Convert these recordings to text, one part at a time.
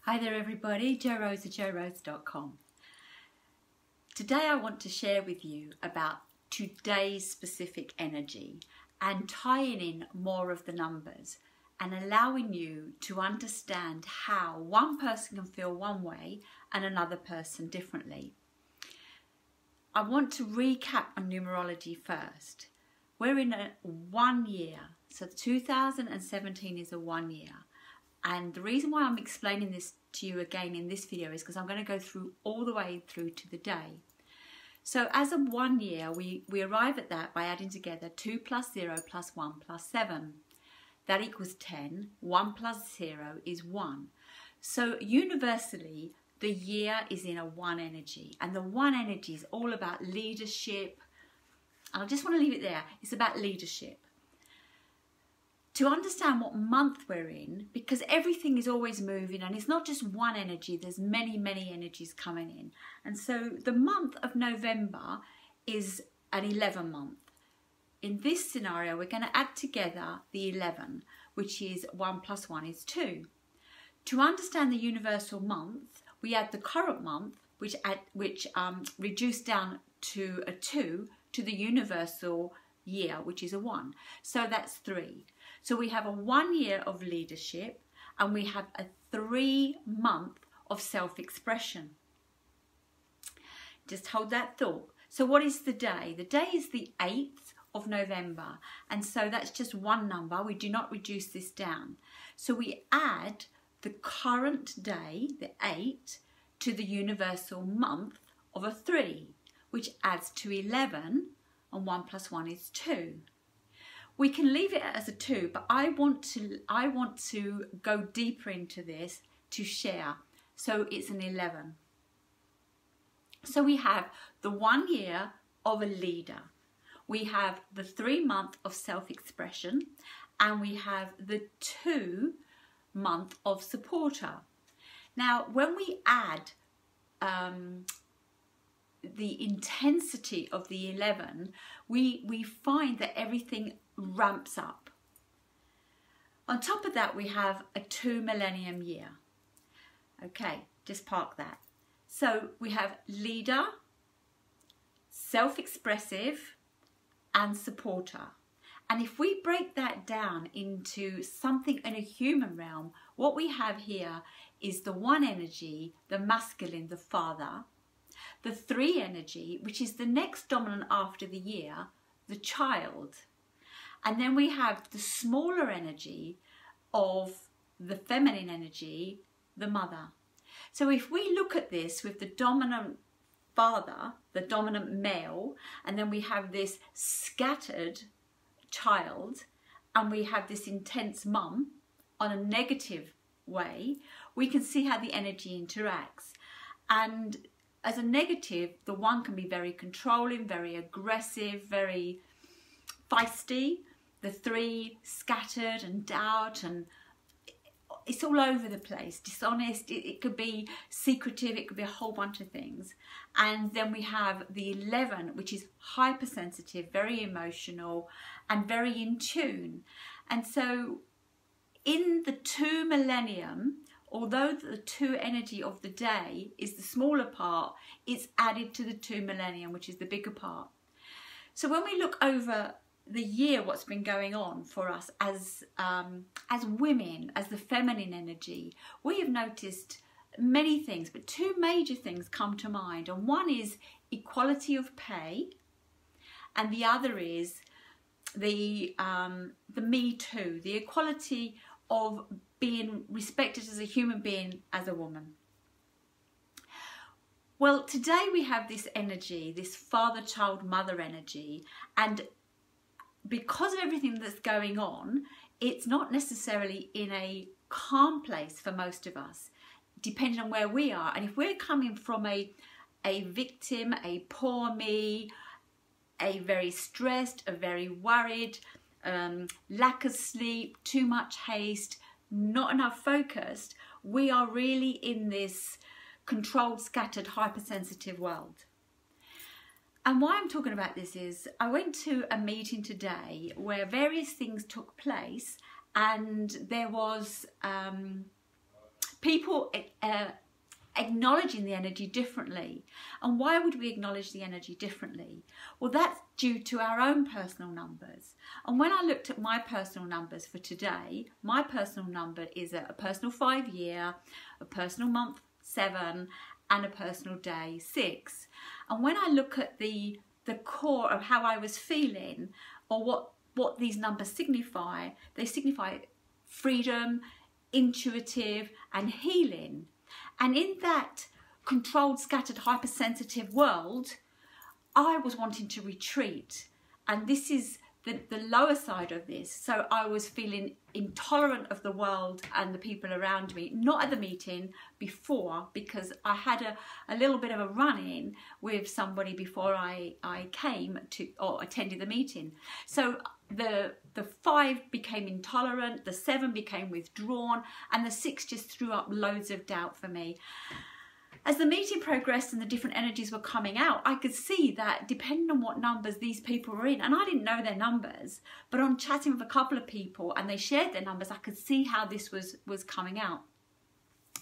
Hi there everybody, Jo Rose at JoRose.com. Today I want to share with you about today's specific energy and tying in more of the numbers and allowing you to understand how one person can feel one way and another person differently. I want to recap on numerology first. We're in a 1 year, so 2017 is a 1 year. And the reason why I'm explaining this to you again in this video is because I'm going to go through all the way through to the day. So as a 1 year, we arrive at that by adding together 2 plus 0 plus 1 plus 7. That equals 10. 1 plus 0 is 1. So universally, the year is in a 1 energy. And the 1 energy is all about leadership. And I just want to leave it there. It's about leadership. To understand what month we're in, because everything is always moving and it's not just one energy, there's many energies coming in. And so the month of November is an 11 month. In this scenario, we're going to add together the 11, which is 1 plus 1 is 2. To understand the universal month, we add the current month, which reduced down to a 2, to the universal year, which is a 1. So that's 3. So we have a 1 year of leadership and we have a 3 month of self-expression. Just hold that thought. So what is the day? The day is the 8th of November. And so that's just one number. We do not reduce this down. So we add the current day, the 8, to the universal month of a 3, which adds to 11, and 1 plus 1 is 2. We can leave it as a 2, but I want to go deeper into this to share. So it's an 11. So we have the 1 year of a leader. We have the 3 month of self-expression, and we have the 2 month of supporter. Now, when we add the intensity of the 11, we find that everything ramps up. On top of that, we have a 2 millennium year. Okay, just park that. So we have leader, self-expressive, and supporter. And if we break that down into something in a human realm, what we have here is the 1 energy, the masculine, the father, the 3 energy, which is the next dominant after the year, the child. And then we have the smaller energy of the feminine energy, the mother. So if we look at this with the dominant father, the dominant male, and then we have this scattered child, and we have this intense mum on a negative way, we can see how the energy interacts. And as a negative, the 1 can be very controlling, very aggressive, very feisty. The 3 scattered and doubt, and it's all over the place, dishonest. It could be secretive, it could be a whole bunch of things. And then we have the 11, which is hypersensitive, very emotional and very in tune. And so in the 2 millennium, although the 2 energy of the day is the smaller part, it's added to the 2 millennium, which is the bigger part. So when we look over the year, what's been going on for us as women, as the feminine energy, we have noticed many things, but 2 major things come to mind. And one is equality of pay, and the other is the Me Too, the equality of being respected as a human being, as a woman. Well, today we have this energy, this father, child, mother energy, and because of everything that's going on, it's not necessarily in a calm place for most of us, depending on where we are. And if we're coming from a victim, a poor me, a very stressed, a very worried, lack of sleep, too much haste, not enough focused, we are really in this controlled, scattered, hypersensitive world. And why I'm talking about this is I went to a meeting today where various things took place, and there was people acknowledging the energy differently. And why would we acknowledge the energy differently? Well, that's due to our own personal numbers. And when I looked at my personal numbers for today, my personal number is a personal 5 year, a personal month 7, and a personal day 6. And when I look at the core of how I was feeling, or what these numbers signify, they signify freedom, intuitive, and healing. And in that controlled, scattered, hypersensitive world, I was wanting to retreat. And this is the lower side of this. So I was feeling intolerant of the world and the people around me, not at the meeting, before, because I had a little bit of a run-in with somebody before I came to or attended the meeting. So the 5 became intolerant, the 7 became withdrawn, and the 6 just threw up loads of doubt for me. As the meeting progressed and the different energies were coming out, I could see that depending on what numbers these people were in, and I didn't know their numbers, but on chatting with a couple of people and they shared their numbers, I could see how this was coming out.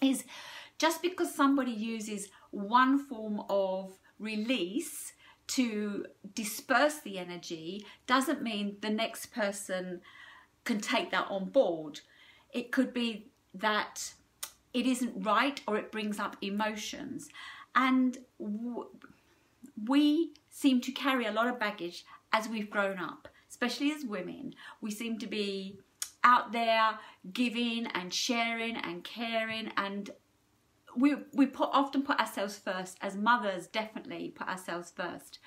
Is just because somebody uses one form of release to disperse the energy doesn't mean the next person can take that on board. It could be that it isn't right, or it brings up emotions. And we seem to carry a lot of baggage as we've grown up, especially as women. We seem to be out there giving and sharing and caring, and we often put ourselves first. As mothers, definitely put ourselves first.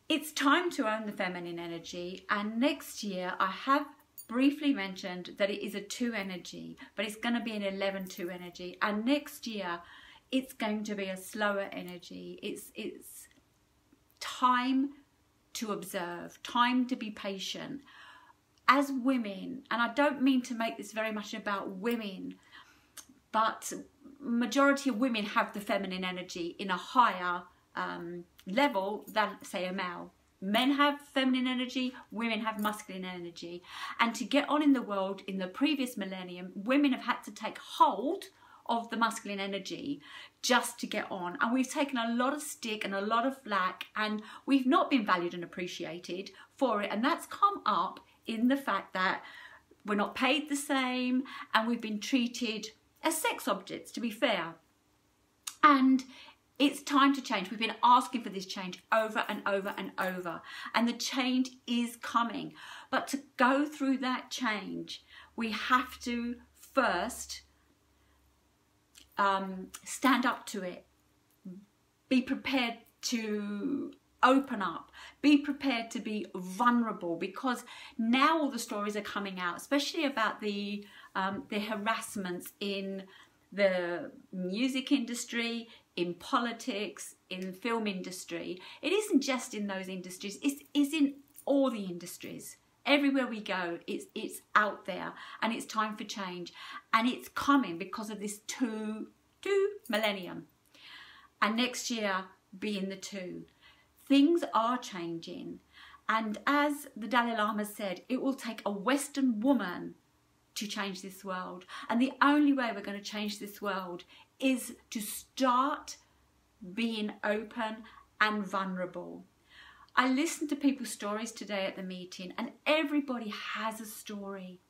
It's time to own the feminine energy, and next year I have briefly mentioned that it is a 2 energy, but it's going to be an 11-2 energy, and next year it's going to be a slower energy. It's time to observe, time to be patient. As women, and I don't mean to make this very much about women, but majority of women have the feminine energy in a higher level than, say, a male. Men have feminine energy, women have masculine energy. And to get on in the world in the previous millennium, women have had to take hold of the masculine energy just to get on. And we've taken a lot of stick and a lot of flack, and we've not been valued and appreciated for it. And that's come up in the fact that we're not paid the same, and we've been treated as sex objects, to be fair. And it's time to change. We've been asking for this change over and over and over, and the change is coming. But to go through that change, we have to first stand up to it. Be prepared to open up. Be prepared to be vulnerable, because now all the stories are coming out, especially about the harassments in the music industry, in politics, in the film industry. It isn't just in those industries, it's in all the industries. Everywhere we go, it's out there, and it's time for change. And it's coming because of this two millennium. And next year being the 2. Things are changing. And as the Dalai Lama said, it will take a Western woman to change this world. And the only way we're going to change this world is to start being open and vulnerable. I listened to people's stories today at the meeting, and everybody has a story.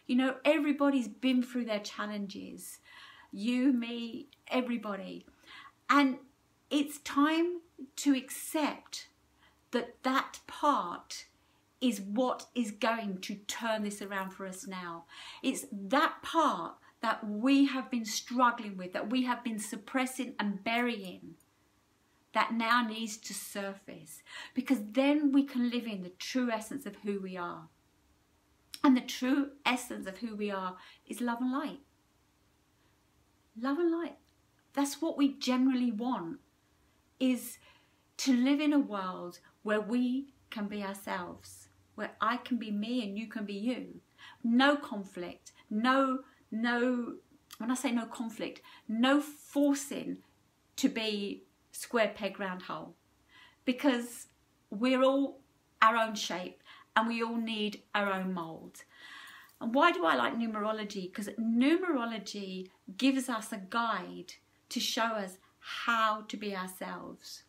You know, everybody's been through their challenges. You, me, everybody. And it's time to accept that that part is what is going to turn this around for us now. It's that part that we have been struggling with, that we have been suppressing and burying, that now needs to surface, because then we can live in the true essence of who we are. And the true essence of who we are is love and light. Love and light. That's what we generally want, is to live in a world where we can be ourselves, where I can be me and you can be you. No conflict, no, when I say no conflict, no forcing to be square peg round hole, because we're all our own shape and we all need our own mould. And why do I like numerology? Because numerology gives us a guide to show us how to be ourselves,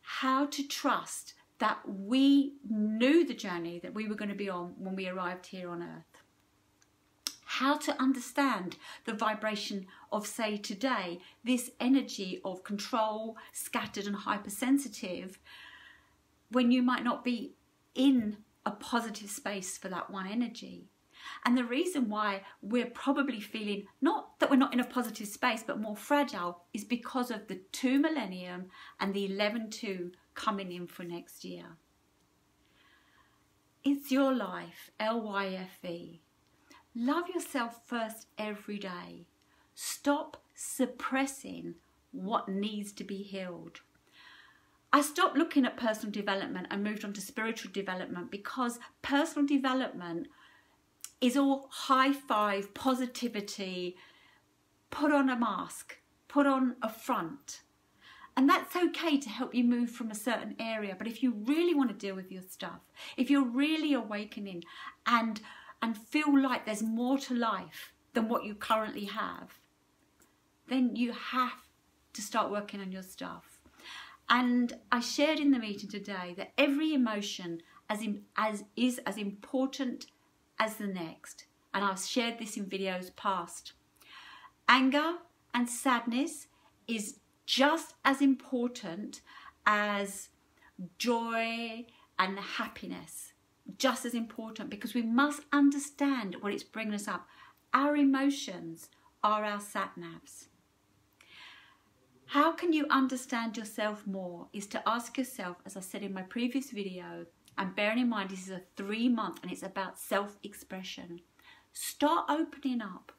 how to trust that we knew the journey that we were going to be on when we arrived here on earth, how to understand the vibration of, say, today, this energy of control, scattered and hypersensitive, when you might not be in a positive space for that one energy. And the reason why we're probably feeling, not that we're not in a positive space, but more fragile, is because of the 2 millennium and the 11-2 coming in for next year. It's your life, LYFE. Love yourself first every day. Stop suppressing what needs to be healed. I stopped looking at personal development and moved on to spiritual development, because personal development is all high five, positivity, put on a mask, put on a front. And that's okay to help you move from a certain area. But if you really want to deal with your stuff, if you're really awakening and feel like there's more to life than what you currently have, then you have to start working on your stuff. And I shared in the meeting today that every emotion is as important as the next. And I've shared this in videos past. Anger and sadness is just as important as joy and happiness. Just as important, because we must understand what it's bringing us up. Our emotions are our sat-navs. How can you understand yourself more is to ask yourself, as I said in my previous video, and bearing in mind this is a 3-month and it's about self-expression. Start opening up,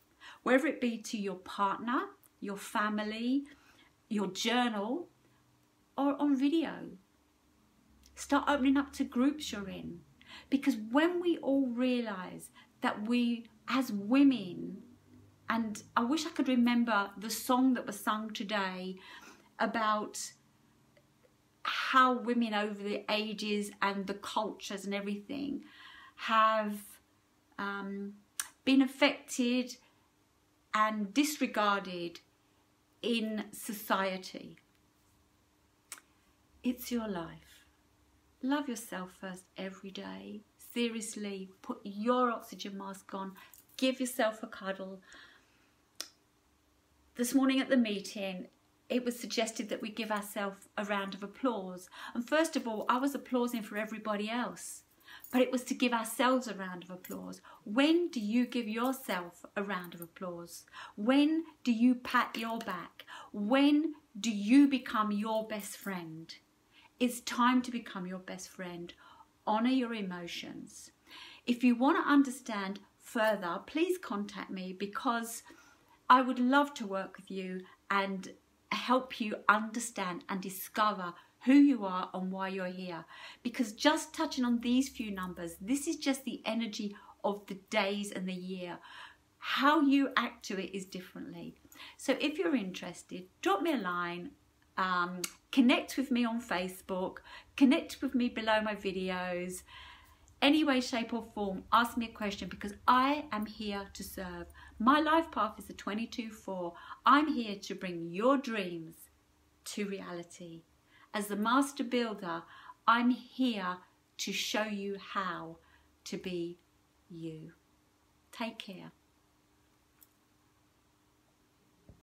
whether it be to your partner, your family, your journal, or on video. Start opening up to groups you're in. Because when we all realise that we, as women, and I wish I could remember the song that was sung today about how women over the ages and the cultures and everything have been affected and disregarded in society. It's your life. Love yourself first every day. Seriously, put your oxygen mask on. Give yourself a cuddle. This morning at the meeting, it was suggested that we give ourselves a round of applause. And first of all, I was applauding for everybody else, but it was to give ourselves a round of applause. When do you give yourself a round of applause? When do you pat your back? When do you become your best friend? It's time to become your best friend. Honour your emotions. If you want to understand further, please contact me, because I would love to work with you and help you understand and discover who you are and why you're here. Because just touching on these few numbers, this is just the energy of the days and the year. How you act to it is differently. So if you're interested, drop me a line, connect with me on Facebook, connect with me below my videos. Any way, shape or form, ask me a question, because I am here to serve. My life path is a 22-4. I'm here to bring your dreams to reality. As the master builder, I'm here to show you how to be you. Take care.